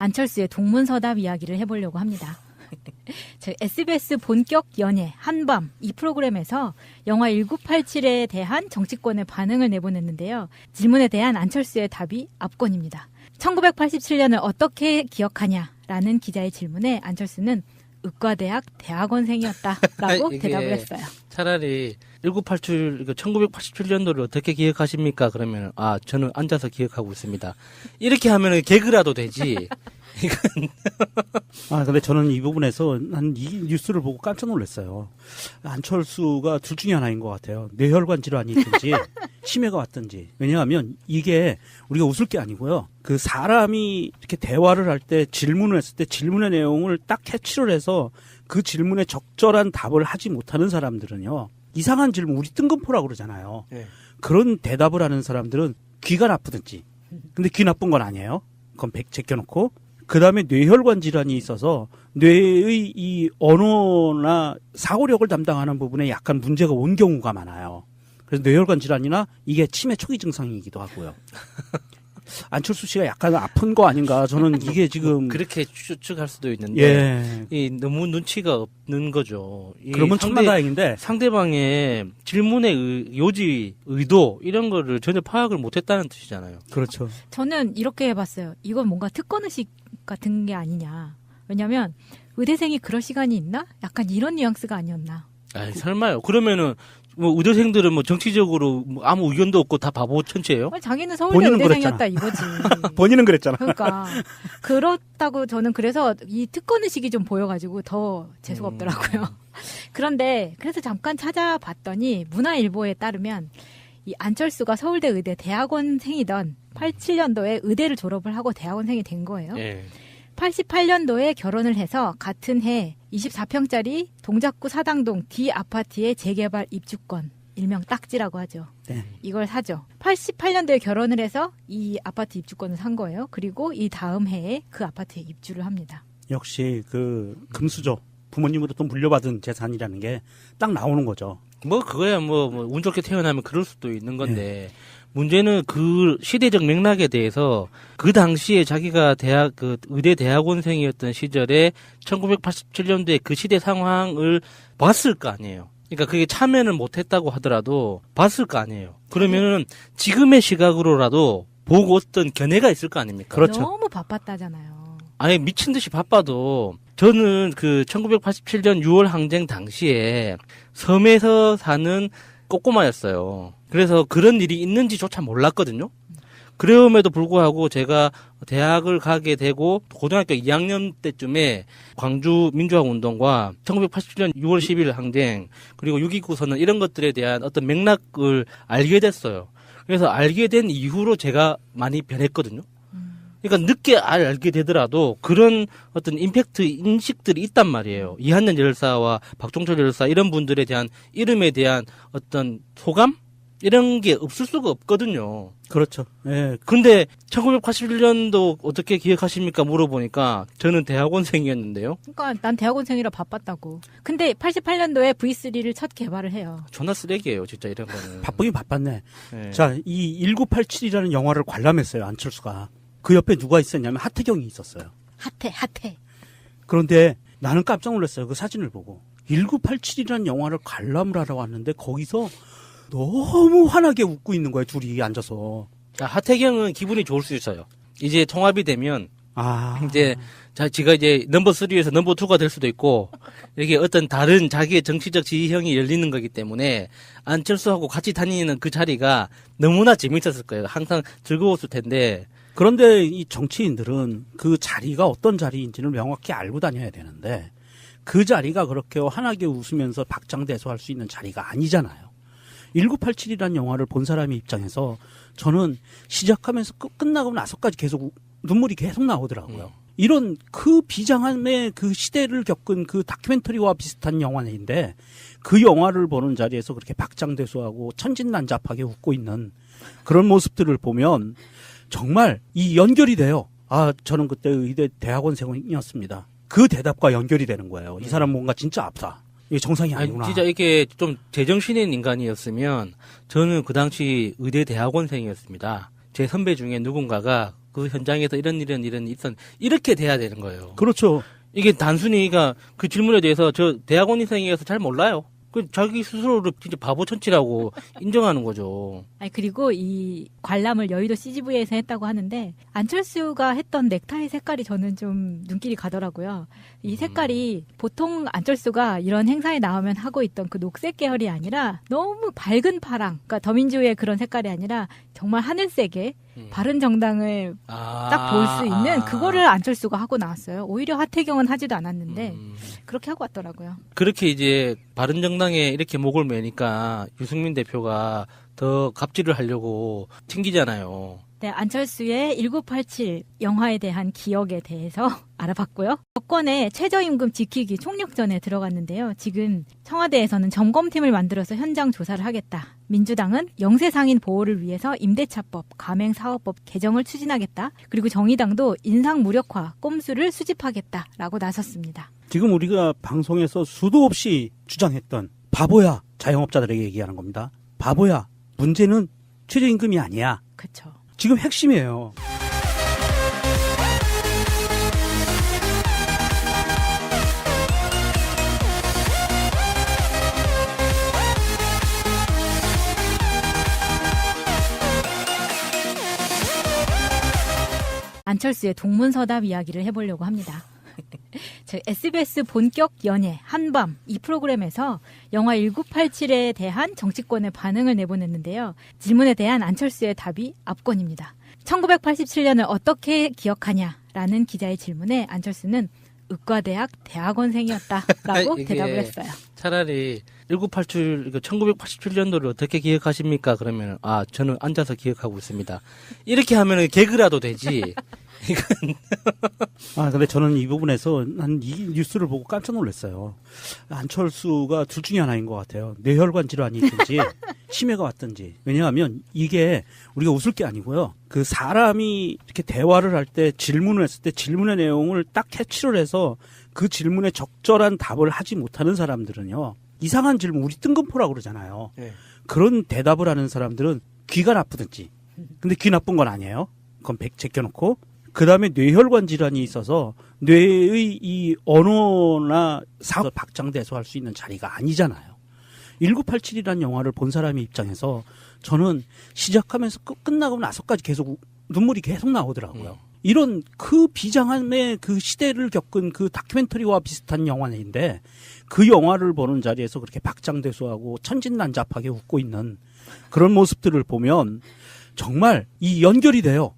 안철수의 동문서답 이야기를 해보려고 합니다. 저희 SBS 본격 연예 한밤 이 프로그램에서 영화 1987에 대한 정치권의 반응을 내보냈는데요. 질문에 대한 안철수의 답이 압권입니다. 1987년을 어떻게 기억하냐라는 기자의 질문에 안철수는 의과대학 대학원생이었다라고 대답을 했어요. 차라리 1987년도를 어떻게 기억하십니까? 그러면 저는 앉아서 기억하고 있습니다. 이렇게 하면은 개그라도 되지. 근데 저는 이 부분에서 이 뉴스를 보고 깜짝 놀랐어요. 안철수가 둘 중에 하나인 것 같아요. 뇌혈관 질환이 있든지 치매가 왔든지. 왜냐하면 이게 우리가 웃을 게 아니고요. 그 사람이 이렇게 대화를 할 때 질문을 했을 때 질문의 내용을 딱 캐치를 해서 그 질문에 적절한 답을 하지 못하는 사람들은요. 이상한 질문, 우리 뜬금포라고 그러잖아요. 네. 그런 대답을 하는 사람들은 귀가 나쁘든지. 근데 귀 나쁜 건 아니에요. 그건 제껴놓고. 그 다음에 뇌혈관 질환이 있어서 뇌의 이 언어나 사고력을 담당하는 부분에 약간 문제가 온 경우가 많아요. 그래서 뇌혈관 질환이나 이게 치매 초기 증상이기도 하고요. 안철수 씨가 약간 아픈 거 아닌가? 저는 이게 지금 그렇게 추측할 수도 있는데 너무 눈치가 없는 거죠. 그러면 천만다행인데 상대방의 질문의 요지, 의도 이런 거를 전혀 파악을 못했다는 뜻이잖아요. 그렇죠. 저는 이렇게 해봤어요. 이건 뭔가 특권의식 같은 게 아니냐. 왜냐하면 의대생이 그럴 시간이 있나? 약간 이런 뉘앙스가 아니었나. 설마요. 그러면은 의대생들은 정치적으로 아무 의견도 없고 다 바보 천체예요? 자기는 서울대 의대생이었다 이거지. 본인은 그랬잖아. 그러니까 그렇다고 저는 그래서 이 특권의식이 좀 보여가지고 더 재수가 없더라고요. 그런데 그래서 잠깐 찾아봤더니 문화일보에 따르면 이 안철수가 서울대 의대 대학원생이던 87년도에 의대를 졸업을 하고 대학원생이 된 거예요. 88년도에 결혼을 해서 같은 해 24평짜리 동작구 사당동 D 아파트의 재개발 입주권, 일명 딱지라고 하죠. 네. 이걸 사죠. 88년도에 결혼을 해서 이 아파트 입주권을 산 거예요. 그리고 이 다음 해에 그 아파트에 입주를 합니다. 역시 그 금수저, 부모님으로부터 물려받은 재산이라는 게 딱 나오는 거죠. 그거야 운 좋게 태어나면 그럴 수도 있는 건데 문제는 그 시대적 맥락에 대해서 그 당시에 자기가 의대 대학원생이었던 시절에 1987년도에 그 시대 상황을 봤을 거 아니에요. 그러니까 그게 참여를 못했다고 하더라도 봤을 거 아니에요. 그러면은 지금의 시각으로라도 보고 어떤 견해가 있을 거 아닙니까? 그렇죠. 너무 바빴다잖아요. 아니 미친 듯이 바빠도 저는 그 1987년 6월 항쟁 당시에 섬에서 사는 꼬꼬마였어요. 그래서 그런 일이 있는지조차 몰랐거든요. 그럼에도 불구하고 제가 대학을 가게 되고 고등학교 2학년 때쯤에 광주 민주화운동과 1987년 6월 10일 항쟁 그리고 6.29 선언 이런 것들에 대한 어떤 맥락을 알게 됐어요. 그래서 알게 된 이후로 제가 많이 변했거든요. 그러니까 늦게 알게 되더라도 그런 어떤 임팩트 인식들이 있단 말이에요. 이한년 열사와 박종철 열사 이런 분들에 대한 이름에 대한 어떤 소감? 이런 게 없을 수가 없거든요. 그렇죠. 예. 근데 1981년도 어떻게 기억하십니까? 물어보니까 저는 대학원생이었는데요. 그러니까 난 대학원생이라 바빴다고. 근데 88년도에 V3를 첫 개발을 해요. 존나 쓰레기예요, 진짜 이런 거는. 바쁘긴 바빴네. 네. 자, 이 1987이라는 영화를 관람했어요, 안철수가. 그 옆에 누가 있었냐면 하태경이 있었어요. 하태. 그런데 나는 깜짝 놀랐어요. 그 사진을 보고. 1987이라는 영화를 관람을 하러 왔는데 거기서 너무 환하게 웃고 있는 거예요. 둘이 앉아서. 하태경은 기분이 좋을 수 있어요. 이제 통합이 되면 이제 지가 이제 넘버 3에서 넘버 2가 될 수도 있고 이렇게 어떤 다른 자기의 정치적 지형이 열리는 거기 때문에 안철수하고 같이 다니는 그 자리가 너무나 재밌었을 거예요. 항상 즐거웠을 텐데. 그런데 이 정치인들은 그 자리가 어떤 자리인지를 명확히 알고 다녀야 되는데 그 자리가 그렇게 환하게 웃으면서 박장대소할 수 있는 자리가 아니잖아요. 1987이라는 영화를 본 사람의 입장에서 저는 시작하면서 끝나고 나서까지 계속 눈물이 계속 나오더라고요. 이런 그 비장함의 그 시대를 겪은 그 다큐멘터리와 비슷한 영화인데 그 영화를 보는 자리에서 그렇게 박장대소하고 천진난잡하게 웃고 있는 그런 모습들을 보면 정말 이 연결이 돼요. 저는 그때 의대 대학원생이었습니다. 그 대답과 연결이 되는 거예요. 이 사람 뭔가 진짜 아프다. 이게 정상이 아니구나. 진짜 이게 좀 제정신인 인간이었으면 저는 그 당시 의대 대학원생이었습니다. 제 선배 중에 누군가가 그 현장에서 이런 일이 있었 이렇게 돼야 되는 거예요. 그렇죠. 이게 단순히 그 질문에 대해서 저 대학원생이어서 잘 몰라요. 그 자기 스스로를 진짜 바보 천치라고 인정하는 거죠. 아니 그리고 이 관람을 여의도 CGV에서 했다고 하는데 안철수가 했던 넥타이 색깔이 저는 좀 눈길이 가더라고요. 이 색깔이 보통 안철수가 이런 행사에 나오면 하고 있던 그 녹색 계열이 아니라 너무 밝은 파랑, 그러니까 더민주의 그런 색깔이 아니라 정말 하늘색의 바른 정당을 딱 볼 수 있는 그거를 안철수가 하고 나왔어요. 오히려 하태경은 하지도 않았는데 그렇게 하고 왔더라고요. 그렇게 이제 바른정당에 이렇게 목을 매니까 유승민 대표가 더 갑질을 하려고 튕기잖아요. 네, 안철수의 1987 영화에 대한 기억에 대해서 알아봤고요. 여권의 최저임금 지키기 총력전에 들어갔는데요. 지금 청와대에서는 점검팀을 만들어서 현장 조사를 하겠다. 민주당은 영세상인 보호를 위해서 임대차법, 가맹사업법 개정을 추진하겠다. 그리고 정의당도 인상무력화, 꼼수를 수집하겠다라고 나섰습니다. 지금 우리가 방송에서 수도 없이 주장했던 바보야 자영업자들에게 얘기하는 겁니다. 바보야. 문제는 최저임금이 아니야. 그렇죠. 지금 핵심이에요. 안철수의 동문서답 이야기를 해보려고 합니다. SBS 본격 연예 한밤 이 프로그램에서 영화 1987에 대한 정치권의 반응을 내보냈는데요. 질문에 대한 안철수의 답이 압권입니다. 1987년을 어떻게 기억하냐라는 기자의 질문에 안철수는 의과대학 대학원생이었다라고 이게 대답을 했어요. 차라리 1987년도를 어떻게 기억하십니까? 그러면 저는 앉아서 기억하고 있습니다. 이렇게 하면은 개그라도 되지. 근데 저는 이 부분에서 이 뉴스를 보고 깜짝 놀랐어요. 안철수가 둘 중에 하나인 것 같아요. 뇌혈관 질환이 있든지 치매가 왔든지. 왜냐하면 이게 우리가 웃을 게 아니고요. 그 사람이 이렇게 대화를 할 때 질문을 했을 때 질문의 내용을 딱 캐치를 해서 그 질문에 적절한 답을 하지 못하는 사람들은요. 이상한 질문, 우리 뜬금포라고 그러잖아요. 네. 그런 대답을 하는 사람들은 귀가 나쁘든지. 근데 귀 나쁜 건 아니에요. 그건 제껴놓고. 그 다음에 뇌혈관 질환이 있어서 뇌의 이 언어나 사고를 박장대소할 수 있는 자리가 아니잖아요. 1987이라는 영화를 본 사람의 입장에서 저는 시작하면서 끝나고 나서까지 계속 눈물이 계속 나오더라고요. 이런 그 비장함의 그 시대를 겪은 그 다큐멘터리와 비슷한 영화인데 그 영화를 보는 자리에서 그렇게 박장대소하고 천진난잡하게 웃고 있는 그런 모습들을 보면 정말 이 연결이 돼요.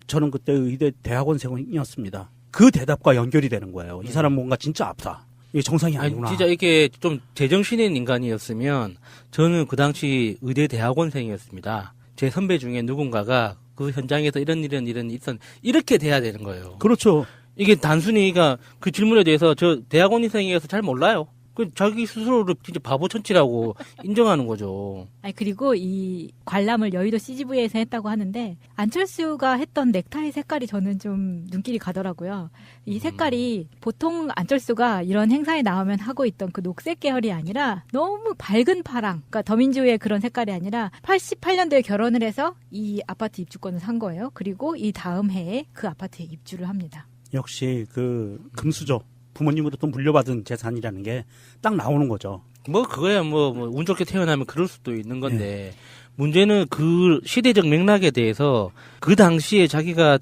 저는 그때 의대 대학원생이었습니다. 그 대답과 연결이 되는 거예요. 이 사람 뭔가 진짜 아프다. 이게 정상이 아니구나. 진짜 이게 좀 제정신인 인간이었으면 저는 그 당시 의대 대학원생이었습니다. 제 선배 중에 누군가가 그 현장에서 이런 일이 있었 이렇게 돼야 되는 거예요. 그렇죠. 이게 단순히 그 질문에 대해서 저 대학원생이어서 잘 몰라요. 그 자기 스스로를 진짜 바보 천치라고 인정하는 거죠. 아니 그리고 이 관람을 여의도 CGV에서 했다고 하는데 안철수가 했던 넥타이 색깔이 저는 좀 눈길이 가더라고요. 이 색깔이 보통 안철수가 이런 행사에 나오면 하고 있던 그 녹색 계열이 아니라 너무 밝은 파랑, 그러니까 더민주의 그런 색깔이 아니라 88년도에 결혼을 해서 이 아파트 입주권을 산 거예요. 그리고 이 다음 해에 그 아파트에 입주를 합니다. 역시 그 금수저. 부모님으로부터 물려받은 재산이라는 게 딱 나오는 거죠. 그거야 운 좋게 태어나면 그럴 수도 있는 건데 문제는 그 시대적 맥락에 대해서 그 당시에 자기가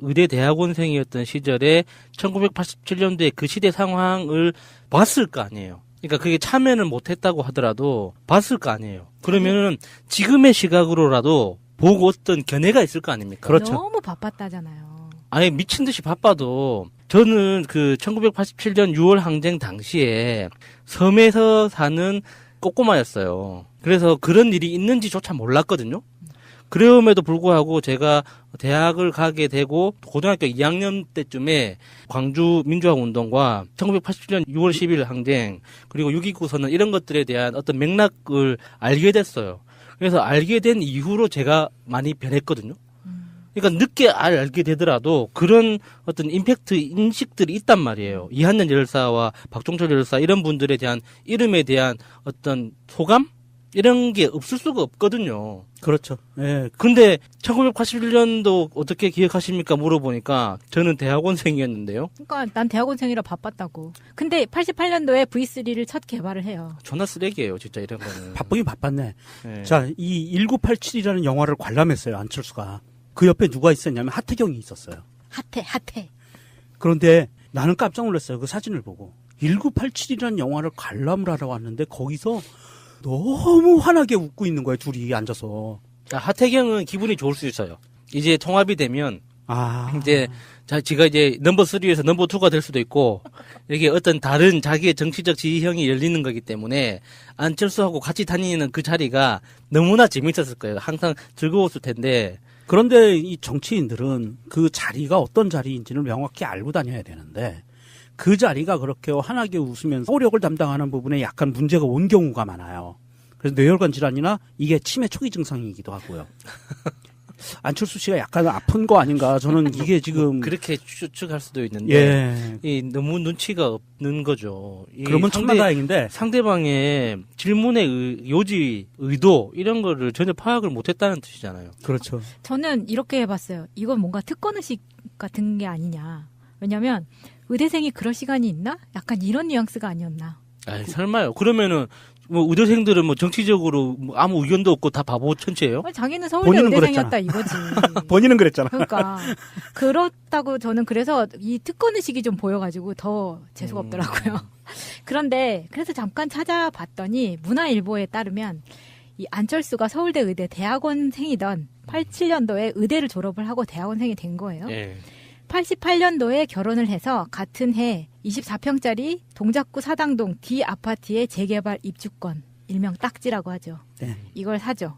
의대 대학원생이었던 시절에 1987년도에 그 시대 상황을 봤을 거 아니에요. 그러니까 그게 참여를 못했다고 하더라도 봤을 거 아니에요. 그러면은 지금의 시각으로라도 보고 어떤 견해가 있을 거 아닙니까? 그렇죠. 너무 바빴다잖아요. 아니 미친 듯이 바빠도 저는 그 1987년 6월 항쟁 당시에 섬에서 사는 꼬꼬마였어요. 그래서 그런 일이 있는지조차 몰랐거든요. 그럼에도 불구하고 제가 대학을 가게 되고 고등학교 2학년 때쯤에 광주 민주화운동과 1987년 6월 10일 항쟁 그리고 6.29 선언 이런 것들에 대한 어떤 맥락을 알게 됐어요. 그래서 알게 된 이후로 제가 많이 변했거든요. 그러니까 늦게 알게 되더라도 그런 어떤 임팩트 인식들이 있단 말이에요. 이한년 열사와 박종철 열사 이런 분들에 대한 이름에 대한 어떤 소감? 이런 게 없을 수가 없거든요. 그렇죠. 예. 근데 1981년도 어떻게 기억하십니까? 물어보니까 저는 대학원생이었는데요. 그러니까 난 대학원생이라 바빴다고. 근데 88년도에 V3를 첫 개발을 해요. 존나 쓰레기예요, 진짜 이런 거는. 바쁘긴 바빴네. 네. 자, 이 1987이라는 영화를 관람했어요, 안철수가. 그 옆에 누가 있었냐면 하태경이 있었어요. 핫해. 그런데 나는 깜짝 놀랐어요. 그 사진을 보고. 1987이라는 영화를 관람을 하러 왔는데 거기서 너무 환하게 웃고 있는 거예요. 둘이 앉아서. 아, 하태경은 기분이 좋을 수 있어요. 이제 통합이 되면 아. 이제 지가 이제 넘버 3에서 넘버 2가 될 수도 있고 이게 어떤 다른 자기의 정치적 지휘형이 열리는 거기 때문에 안철수하고 같이 다니는 그 자리가 너무나 재밌었을 거예요. 항상 즐거웠을 텐데. 그런데 이 정치인들은 그 자리가 어떤 자리인지를 명확히 알고 다녀야 되는데 그 자리가 그렇게 환하게 웃으면서 소력을 담당하는 부분에 약간 문제가 온 경우가 많아요. 그래서 뇌혈관 질환이나 이게 치매 초기 증상이기도 하고요. 안철수 씨가 약간 아픈 거 아닌가? 저는 이게 지금 그렇게 추측할 수도 있는데 예. 이 너무 눈치가 없는 거죠. 이 그러면 천만다행인데 상대방의 질문의 요지, 의도 이런 거를 전혀 파악을 못했다는 뜻이잖아요. 그렇죠. 저는 이렇게 해봤어요. 이건 뭔가 특권의식 같은 게 아니냐. 왜냐면 의대생이 그럴 시간이 있나? 약간 이런 뉘앙스가 아니었나. 아이, 설마요. 그러면은 뭐 의대생들은 뭐 정치적으로 뭐 아무 의견도 없고 다 바보 천체예요? 아니, 자기는 서울대 본인은 의대생이었다 이거지. 본인은 그랬잖아. 그러니까 그렇다고 저는 그래서 이 특권의식이 좀 보여가지고 더 재수가 없더라고요. 그런데 그래서 잠깐 찾아봤더니 문화일보에 따르면 이 안철수가 서울대 의대 대학원생이던 87년도에 의대를 졸업을 하고 대학원생이 된 거예요. 예. 88년도에 결혼을 해서 같은 해 24평짜리 동작구 사당동 D 아파트의 재개발 입주권, 일명 딱지라고 하죠. 네. 이걸 사죠.